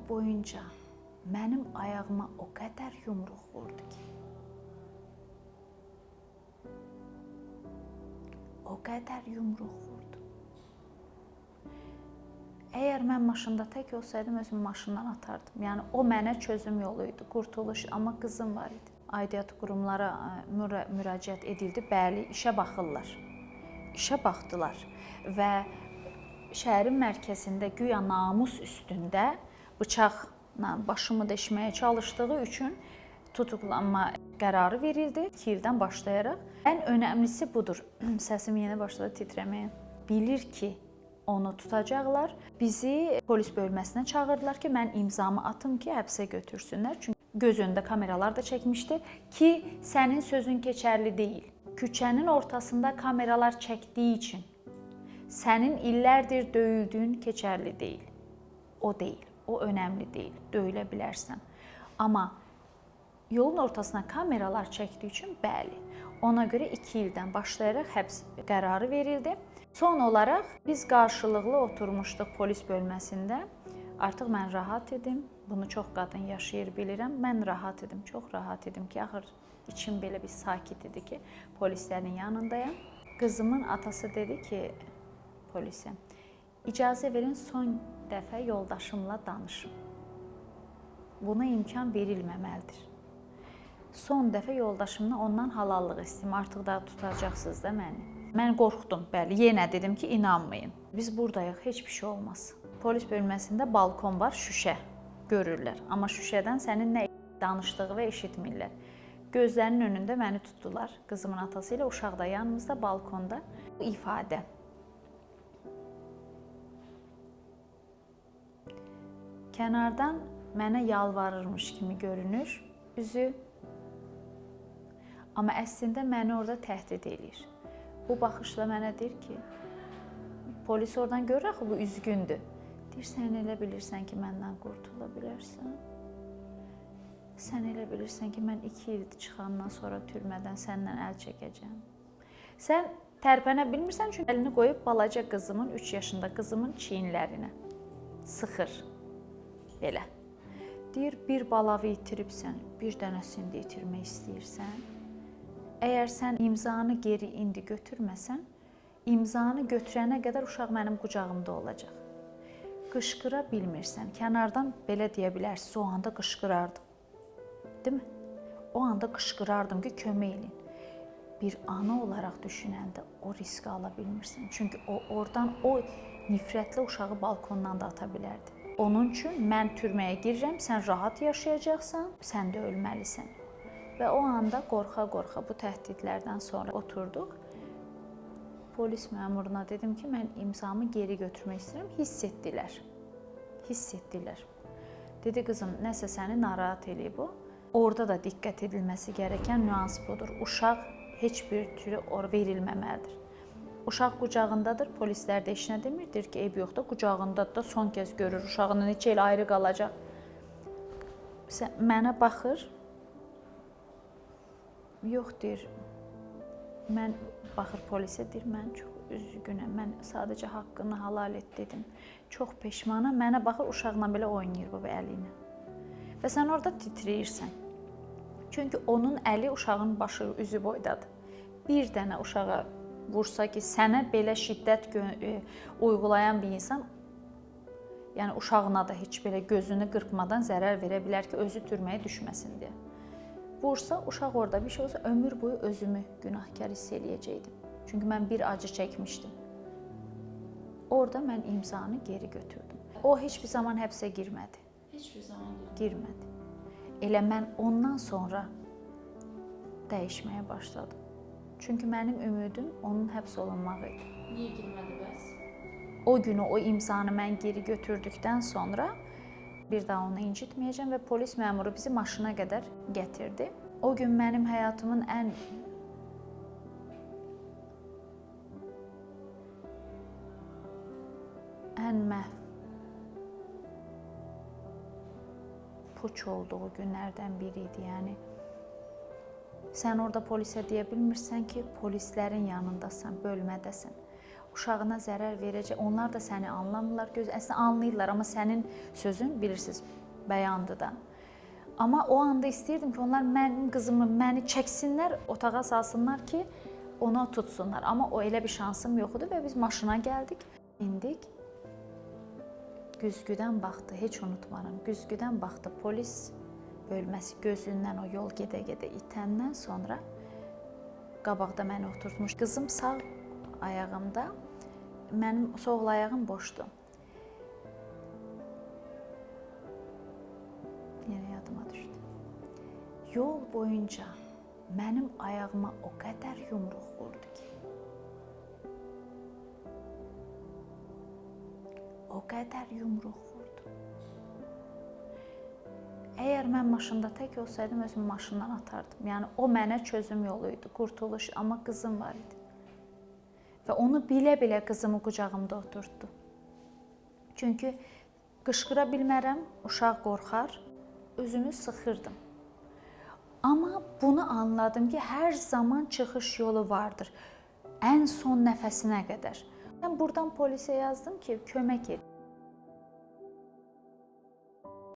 boyunca mənim ayağıma o qədər yumruq vurdu ki, o qədər yumruq vurdu. Əgər mən maşında tək olsaydım, özümü maşından atardım. Yəni, o mənə çözüm yolu idi, qurtuluş. Amma qızım var idi. Aidiyyatı qurumlara müraciət edildi. Bəli, işə baxırlar. İşə baxdılar və şəhərin mərkəzində güya namus üstündə bıçaqla başımı deşməyə çalışdığı üçün tutuklanma qərarı verildi 2 ildən başlayaraq. Ən önəmlisi budur. Səsim yenə başladı titrəməyə. Bilir ki, onu tutacaqlar. Bizi polis bölməsinə çağırdılar ki, mən imzamı atım ki, həbsə götürsünlər. Çünki göz önündə kameralar da çəkmişdi ki, sənin sözün keçərli deyil. Küçənin ortasında kameralar çəkdiyi üçün sənin illərdir döyüldüyün keçərli deyil. O deyil, o önəmli deyil, döyülə bilərsən. Amma yolun ortasına kameralar çəkdiyi üçün bəli. Ona görə 2 ildən başlayaraq həbs qərarı verildi. Son olaraq biz qarşılıqlı oturmuşduq polis bölməsində. Artıq mən rahat idim. Bunu çox qadın yaşayır bilirəm. Mən rahat idim, çox rahat idim ki, axır içim belə bir sakit idi ki, polislərin yanındayam. Qızımın atası dedi ki, polisə, icazə verin son dəfə yoldaşımla danışım. Buna imkan verilməməlidir. Son dəfə yoldaşımla ondan halallıq istəyim. Artıq da tutacaqsınız da məni. Mən qorxdum, bəli. Yenə dedim ki, inanmayın. Biz buradayıq, heç bir şey olmaz. Polis bölməsində balkon var, şüşə görürlər. Amma şüşədən sənin nə danışdığı və eşitmirlər. Gözlərinin önündə məni tutdular. Qızımın atası ilə uşaq da yanımızda, balkonda. İfadə. Kənardan mənə yalvarırmış kimi görünür, üzü. Amma əslində məni orada təhdid edir. Bu baxışla mənə deyir ki, polis oradan görür axı bu üzgündür. Deyir, sən elə bilirsən ki, məndən qurtula bilərsən. Sən elə bilirsən ki, mən 2 il çıxandan sonra türmədən səndən əl çəkəcəm. Sən tərpənə bilmirsən, çünki əlini qoyub balaca qızımın, 3 yaşında qızımın çiyinlərinə sıxır. Belə. Deyir, bir balağı itiribsən, bir dənəsini də itirmək istəyirsən. Əgər sən imzanı geri indi götürməsən, imzanı götürənə qədər uşaq mənim qucağımda olacaq. Qışqıra bilmirsən, kənardan belə deyə bilərsiniz, o anda qışqırardım. Deyil mi? O anda qışqırardım ki, kömək edin. Bir ana olaraq düşünəndə o riski ala bilmirsən. Çünki oradan o nifrətli uşağı balkondan da ata bilərdi. Onun üçün mən türməyə girirəm, sən rahat yaşayacaqsan, sən də ölməlisən. Və o anda qorxa-qorxa bu təhdidlərdən sonra oturduq. Polis məmuruna dedim ki, mən imzamı geri götürmək istəyirəm. Hiss etdilər. Hiss etdilər. Dedi, qızım, nəsə səni narahat eləyib o. Orada da diqqət edilməsi gərəkən nüans budur. Uşaq heç bir türlü verilməməlidir. Uşaq qucağındadır, polislər də işinə demirdir ki, eyb yoxdur, qucağındadır da son kəz görür, uşağının neçə il ayrı qalacaq. Mənə baxır, yox deyir, mən baxır polisə deyir, mən çox üzgünəm, mən sadəcə haqqını halal et dedim. Çox peşmanam, mənə baxır, uşaqla belə oynayır bu əli ilə. Və sən orada titrəyirsən. Çünki onun əli uşağın başı, üzü boydadır. Bir dənə uşağa vursa ki, sənə belə şiddət uygulayan bir insan, yəni uşağına da heç belə gözünü qırpmadan zərər verə bilər ki, özü türməyə düşməsin deyə. Vursa, uşaq orada bir şey olsa, ömür boyu özümü günahkar hiss eləyəcəkdim. Çünki mən bir acı çəkmişdim. Orada mən imzanı geri götürdüm. O heç bir zaman həbsə girmədi. Heç bir zaman girmədi. Elə mən ondan sonra dəyişməyə başladım. Çünki mənim ümidim onun həbs olunmağı idi. Niyə girmədi bəs? O günü, o imzanı mən geri götürdükdən sonra bir daha onu incitməyəcəm və polis məmuru bizi maşına qədər gətirdi. O gün mənim həyatımın ən məhv, puç olduğu günlərdən biri idi. Yəni, sən orada polisə deyə bilmirsən ki, polislərin yanındasan, bölmədəsən. uşağına zərər verəcək. Onlar da səni anlamırlar. Əslində anlayırlar, amma sənin sözün bilirsiniz bəyandır da. Amma o anda istəyirdim ki, onlar mənim qızımı, məni çəksinlər, otağa salsınlar ki, ona tutsunlar. Amma o elə bir şansım yox idi və biz maşına gəldik. İndik. Güzgüdən baxdı, heç unutmaram. Güzgüdən baxdı polis bölməsi gözündən o yol gedə-gedə itəndən sonra qabaqda məni oturtmuş. Qızım sağ ayağımda, mənim sol ayağım boşdur. Yenə yadıma düşdü. Yol boyunca mənim ayağıma o qədər yumruq vurdu ki, o qədər yumruq vurdu. Əgər mən maşında tək olsaydım, özümü maşından atardım. Yəni, o mənə çözüm yolu idi, qurtuluş, amma qızım var idi. Və onu bilə-bilə qızımı qucağımda oturtdu. Çünki qışqıra bilmərəm, uşaq qorxar, özümü sıxırdım. Amma bunu anladım ki, hər zaman çıxış yolu vardır, ən son nəfəsinə qədər. Mən buradan polisə yazdım ki, kömək et.